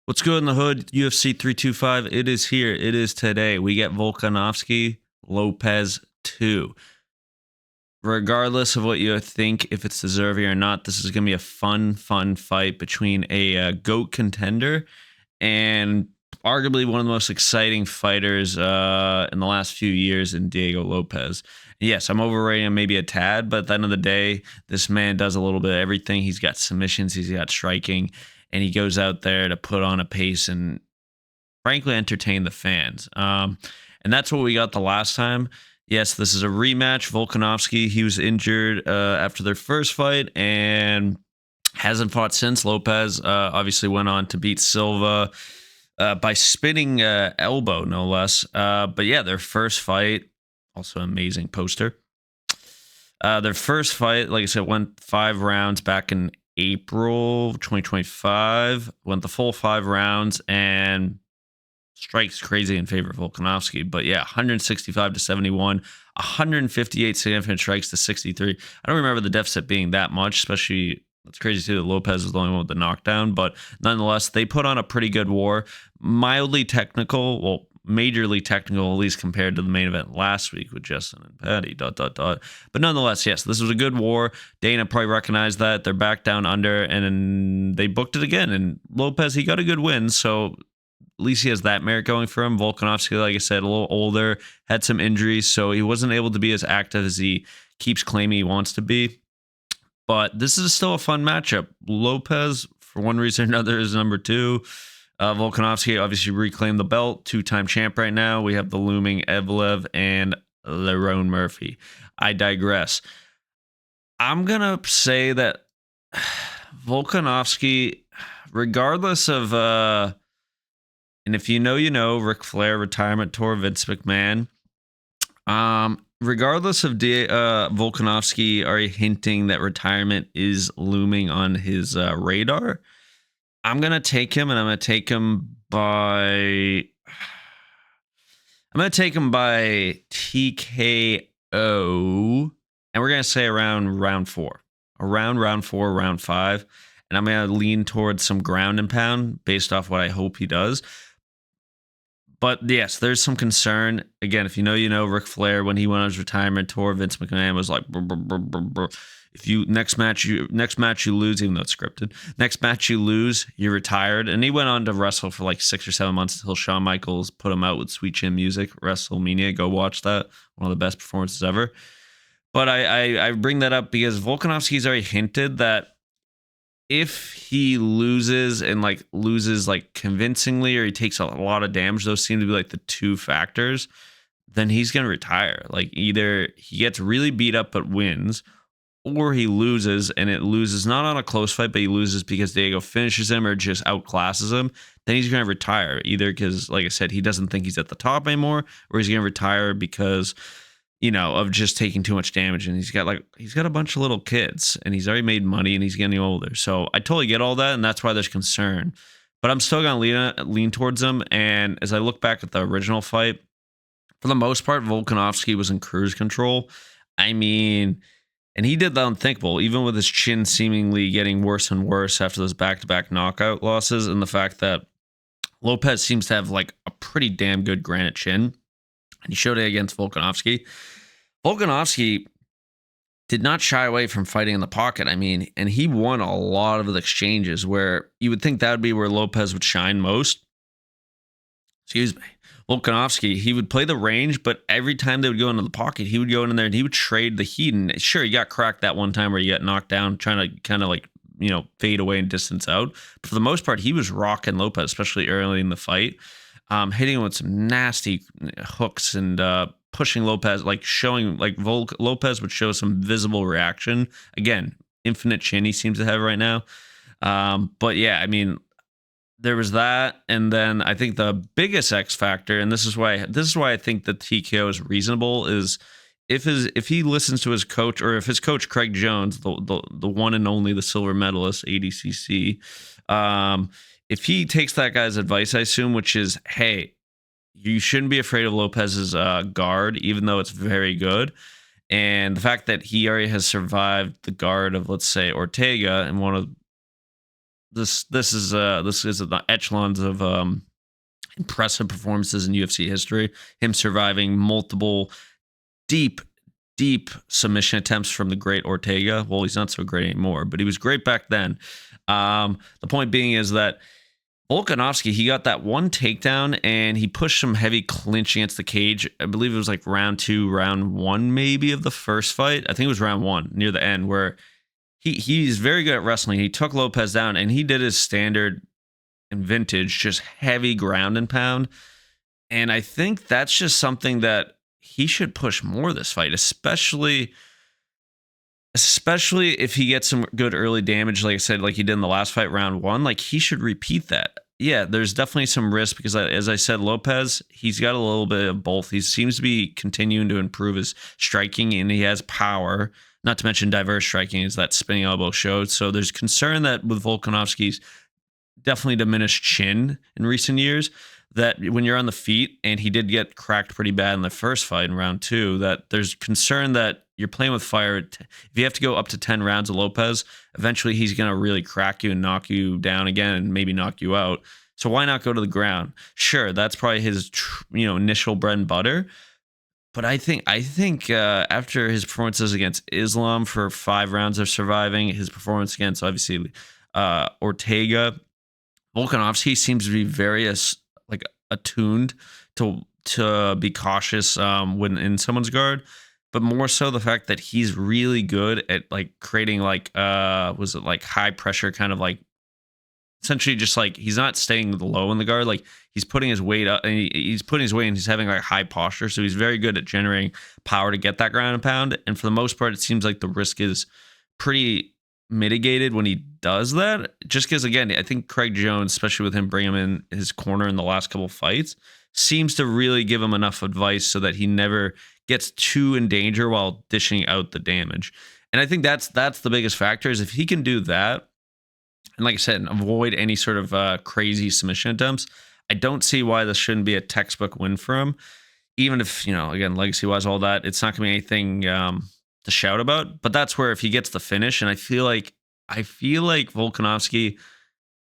What's good in the hood? UFC 325. It is here. It is today. We get Volkanovski, Lopes II. Regardless of what you think, if it's deserving or not, this is going to be a fun fight between a GOAT contender and arguably one of the most exciting fighters in the last few years in Diego Lopes. Yes, I'm overrating him maybe a tad, but at the end of the day, this man does a little bit of everything. He's got submissions, he's got striking, and he goes out there to put on a pace and frankly entertain the fans. And that's what we got the last time. Yes, this is a rematch. Volkanovski, he was injured after their first fight and hasn't fought since. Lopes obviously went on to beat Silva by spinning elbow, no less. But yeah, their first fight, also amazing poster. Their first fight, like I said, went 5 rounds back in April 2025. Went the full 5 rounds and strikes crazy in favor of Volkanovski. But yeah, 165 to 71, 158 significant strikes to 63. I don't remember the deficit being that much, especially it's crazy too that Lopes was the only one with the knockdown. But nonetheless, they put on a pretty good war. Mildly technical, well, majorly technical, at least compared to the main event last week with Justin and Patty, ... But nonetheless, yes, this was a good war. Dana probably recognized that. They're back down under, and they booked it again. And Lopes, he got a good win, so at least he has that merit going for him. Volkanovski, like I said, a little older, had some injuries, so he wasn't able to be as active as he keeps claiming he wants to be. But this is still a fun matchup. Lopes, for one reason or another, is number 2. Volkanovski obviously reclaimed the belt, 2-time champ right now. We have the looming Evlev and Lerone Murphy. I digress. I'm going to say that Volkanovski, regardless of, and if you know, Ric Flair retirement tour, Vince McMahon, regardless of Volkanovski already hinting that retirement is looming on his radar, I'm going to take him, and I'm going to take him by TKO, and we're going to say around round 4. Around round 4, round 5, and I'm going to lean towards some ground and pound based off what I hope he does. But yes, there's some concern. Again, if you know, Ric Flair, when he went on his retirement tour, Vince McMahon was like, brr, brr, brr, brr, brr. If you next match you lose, even though it's scripted, next match you lose, you're retired. And he went on to wrestle for like 6 or 7 months until Shawn Michaels put him out with Sweet Chin Music, WrestleMania. Go watch that. One of the best performances ever. But I bring that up because Volkanovski's already hinted that if he loses and loses convincingly, or he takes a lot of damage, those seem to be like the 2 factors, then he's going to retire. Like either he gets really beat up but wins, or he loses and it loses not on a close fight, but he loses because Diego finishes him or just outclasses him. Then he's going to retire either because, like I said, he doesn't think he's at the top anymore, or he's going to retire because, of just taking too much damage. And he's got a bunch of little kids and he's already made money and he's getting older. So I totally get all that. And that's why there's concern, but I'm still going to lean towards him. And as I look back at the original fight, for the most part, Volkanovski was in cruise control. I mean, and he did the unthinkable, even with his chin seemingly getting worse and worse after those back-to-back knockout losses, and the fact that Lopes seems to have like a pretty damn good granite chin. And he showed it against Volkanovski. Volkanovski did not shy away from fighting in the pocket. I mean, and he won a lot of the exchanges where you would think that would be where Lopes would shine most. Excuse me. Volkanovski, he would play the range, but every time they would go into the pocket, he would go in there and he would trade the heat. And sure, he got cracked that one time where he got knocked down, trying to kind of fade away and distance out. But for the most part, he was rocking Lopes, especially early in the fight, hitting him with some nasty hooks and pushing Lopes, showing Lopes would show some visible reaction. Again, infinite chin he seems to have right now. But yeah, I mean, there was that, and then I think the biggest X factor, and this is why I think the TKO is reasonable, is if he listens to his coach, or if his coach Craig Jones, the one and only, the silver medalist, ADCC, if he takes that guy's advice, I assume, which is, hey, you shouldn't be afraid of Lopes's guard, even though it's very good. And the fact that he already has survived the guard of, let's say, Ortega, and one of this is the echelons of impressive performances in UFC history. Him surviving multiple deep, deep submission attempts from the great Ortega. Well, he's not so great anymore, but he was great back then. The point being is that Volkanovski, he got that one takedown and he pushed some heavy clinch against the cage. I believe it was like round 2, round 1 maybe of the first fight. I think it was round 1 near the end where he's very good at wrestling. He took Lopez down and he did his standard and vintage, just heavy ground and pound. And I think that's just something that he should push more this fight, especially if he gets some good early damage, like I said, like he did in the last fight, round 1. Like he should repeat that. Yeah, there's definitely some risk because, as I said, Lopez, he's got a little bit of both. He seems to be continuing to improve his striking, and he has power. Not to mention diverse striking, as that spinning elbow showed. So there's concern that with Volkanovski's definitely diminished chin in recent years, that when you're on the feet, and he did get cracked pretty bad in the first fight in round 2, that there's concern that you're playing with fire. If you have to go up to 10 rounds of Lopez, eventually he's going to really crack you and knock you down again and maybe knock you out. So why not go to the ground? Sure, that's probably his initial bread and butter. But I think after his performances against Islam for 5 rounds of surviving, his performance against obviously Ortega, Volkanovski seems to be very attuned to be cautious when in someone's guard, but more so the fact that he's really good at like creating high pressure kind of like essentially just like he's not staying low in the guard, like he's putting his weight up and he's putting his weight and he's having like high posture, so he's very good at generating power to get that ground and pound. And for the most part, it seems like the risk is pretty mitigated when he does that, just because again I think Craig Jones, especially with him bringing him in his corner in the last couple of fights, seems to really give him enough advice so that he never gets too in danger while dishing out the damage. And I think that's the biggest factor, is if he can do that, and like I said, avoid any sort of crazy submission attempts, I don't see why this shouldn't be a textbook win for him. Even if, again, legacy wise, all that, it's not gonna be anything to shout about. But that's where if he gets the finish, and I feel like Volkanovski,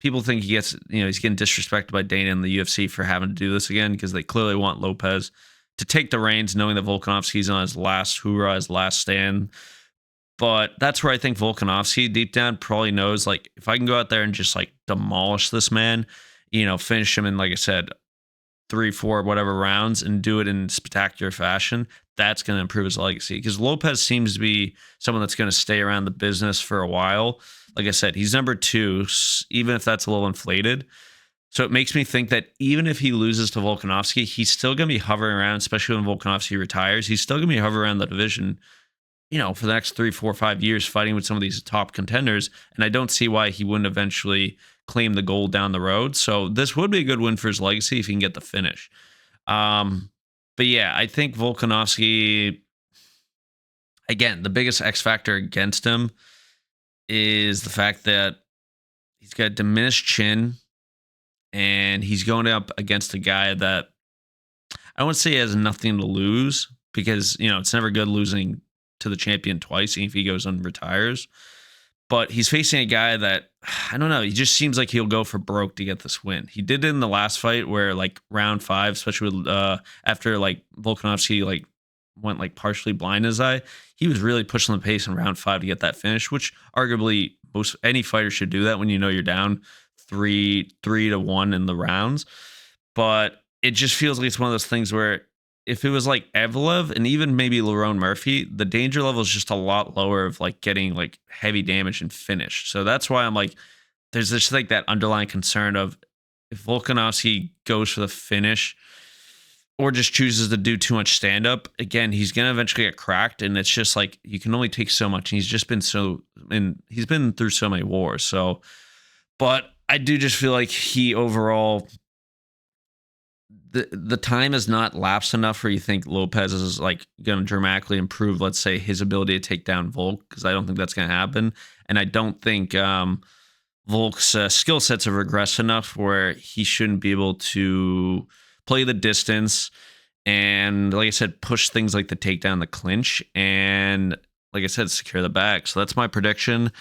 people think he gets, he's getting disrespected by Dana and the UFC for having to do this again, because they clearly want Lopez to take the reins, knowing that Volkanovski's on his last hoorah, his last stand. But that's where I think Volkanovski deep down probably knows, like, if I can go out there and just like demolish this man, finish him in, like I said, 3, 4, whatever rounds, and do it in spectacular fashion, that's going to improve his legacy. Because Lopez seems to be someone that's going to stay around the business for a while. Like I said, he's number 2, even if that's a little inflated. So it makes me think that even if he loses to Volkanovski, he's still going to be hovering around, especially when Volkanovski retires. He's still going to be hovering around the division, for the next 3, 4, 5 years, fighting with some of these top contenders. And I don't see why he wouldn't eventually claim the gold down the road. So this would be a good win for his legacy if he can get the finish. But yeah, I think Volkanovski, again, the biggest X factor against him is the fact that he's got diminished chin, and he's going up against a guy that I wouldn't say he has nothing to lose, because, it's never good losing to the champion twice, even if he goes and retires. But he's facing a guy that, I don't know, he just seems like he'll go for broke to get this win. He did it in the last fight where, like, round 5, especially with, after, like, Volkanovski, like, went, like, partially blind in his eye, he was really pushing the pace in round 5 to get that finish, which arguably any fighter should do that when you're down 3-1 in the rounds. But it just feels like it's one of those things where if it was like Evlev and even maybe Lerone Murphy, the danger level is just a lot lower of like getting like heavy damage and finish. So that's why I'm like, there's just like that underlying concern of if Volkanovski goes for the finish or just chooses to do too much stand up, again, he's going to eventually get cracked. And it's just like, you can only take so much. And he's been through so many wars. So, but I do just feel like he overall, the time has not lapsed enough where you think Lopez is like going to dramatically improve, let's say, his ability to take down Volk, because I don't think that's going to happen. And I don't think Volk's skill sets have regressed enough where he shouldn't be able to play the distance and, like I said, push things like the takedown, the clinch, and, like I said, secure the back. So that's my prediction.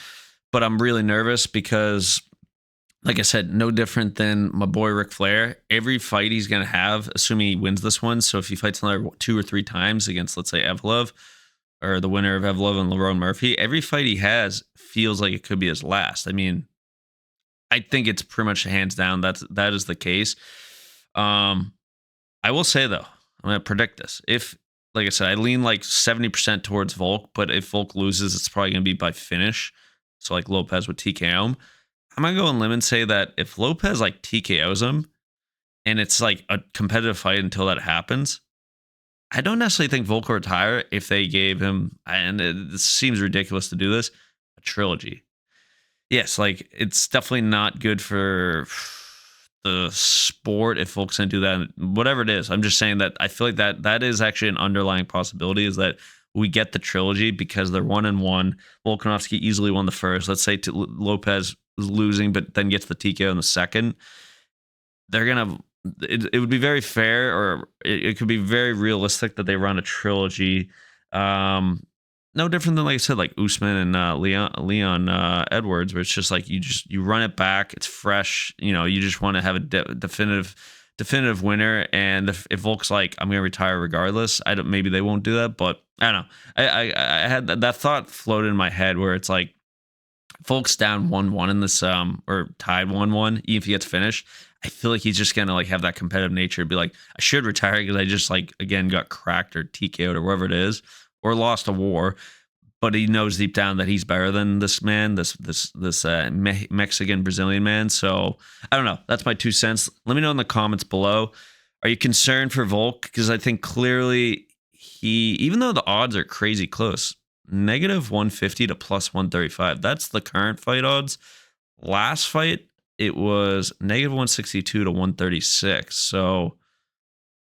But I'm really nervous because like I said, no different than my boy Ric Flair. Every fight he's going to have, assuming he wins this one. So if he fights another 2 or 3 times against, let's say, Evlov, or the winner of Evlov and Lerone Murphy, every fight he has feels like it could be his last. I mean, I think it's pretty much hands down that is the case. Um, I will say though, I'm gonna predict this. If, like I said, I lean like 70% towards Volk, but if Volk loses, it's probably gonna be by finish. So like Lopez would TKO him. I'm gonna go on limb and say that if Lopez like TKOs him and it's like a competitive fight until that happens, I don't necessarily think Volk will retire if they gave him, and it seems ridiculous to do this, a trilogy. Yes, like it's definitely not good for the sport if folks can do that. Whatever it is, I'm just saying that I feel like that is actually an underlying possibility, is that we get the trilogy because they're 1-1. Volkanovski easily won the first. Let's say Lopez is losing, but then gets the TKO in the second. They're gonna. It would be very fair, or it could be very realistic that they run a trilogy. No different than, like I said, like Usman and Leon Edwards, where it's just like you run it back, it's fresh. You just want to have a definitive winner. And if Volk's like, I'm gonna retire regardless, maybe they won't do that, but I don't know. I had that thought floated in my head where it's like Volk's down 1-1 in this or tied 1-1, even if he gets finished. I feel like he's just gonna like have that competitive nature, be like, I should retire because I just like again got cracked or TKO'd or whatever it is, or lost a war, but he knows deep down that he's better than this man, this Mexican Brazilian man. So I don't know. That's my 2 cents. Let me know in the comments below. Are you concerned for Volk? Because I think clearly even though the odds are crazy close, -150 to +135. That's the current fight odds. Last fight, it was -162 to 136. So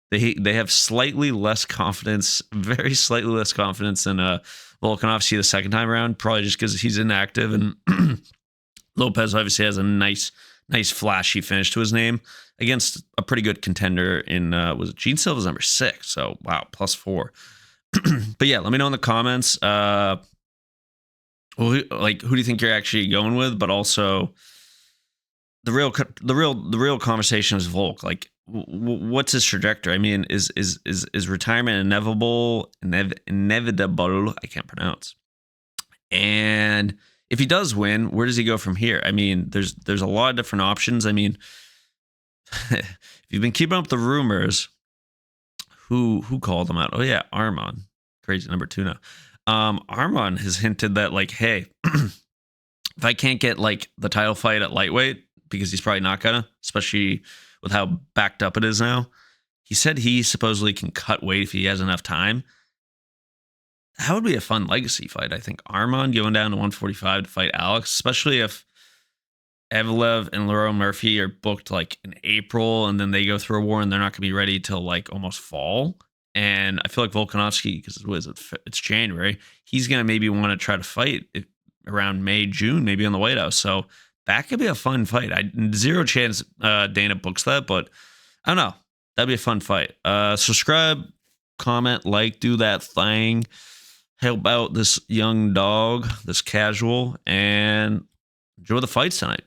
they have slightly less confidence, very slightly less confidence in Volkanovski the second time around, probably just because he's inactive, and Lopez obviously has a nice flashy finish to his name against a pretty good contender in was it Gene Silva's number 6. So wow, +4. But yeah, let me know in the comments. Well, who do you think you're actually going with? But also the real conversation is Volk. Like, what's his trajectory? I mean, is retirement inevitable? I can't pronounce. And if he does win, where does he go from here? I mean, there's a lot of different options. I mean, if you've been keeping up the rumors, who called him out? Oh yeah, Arman, crazy number 2 now. Arman has hinted that like, hey, if I can't get like the title fight at lightweight, because he's probably not gonna, especially with how backed up it is now. He said he supposedly can cut weight if he has enough time. That would be a fun legacy fight. I think Arman going down to 145 to fight Alex, especially if Evlev and Lerone Murphy are booked like in April, and then they go through a war and they're not going to be ready till like almost fall. And I feel like Volkanovski, because it's January, he's going to maybe want to try to fight around May, June, maybe on the White House. So that could be a fun fight. Zero chance Dana books that, but I don't know. That'd be a fun fight. Subscribe, comment, like, do that thing. Help out this young dog, this casual, and enjoy the fights tonight.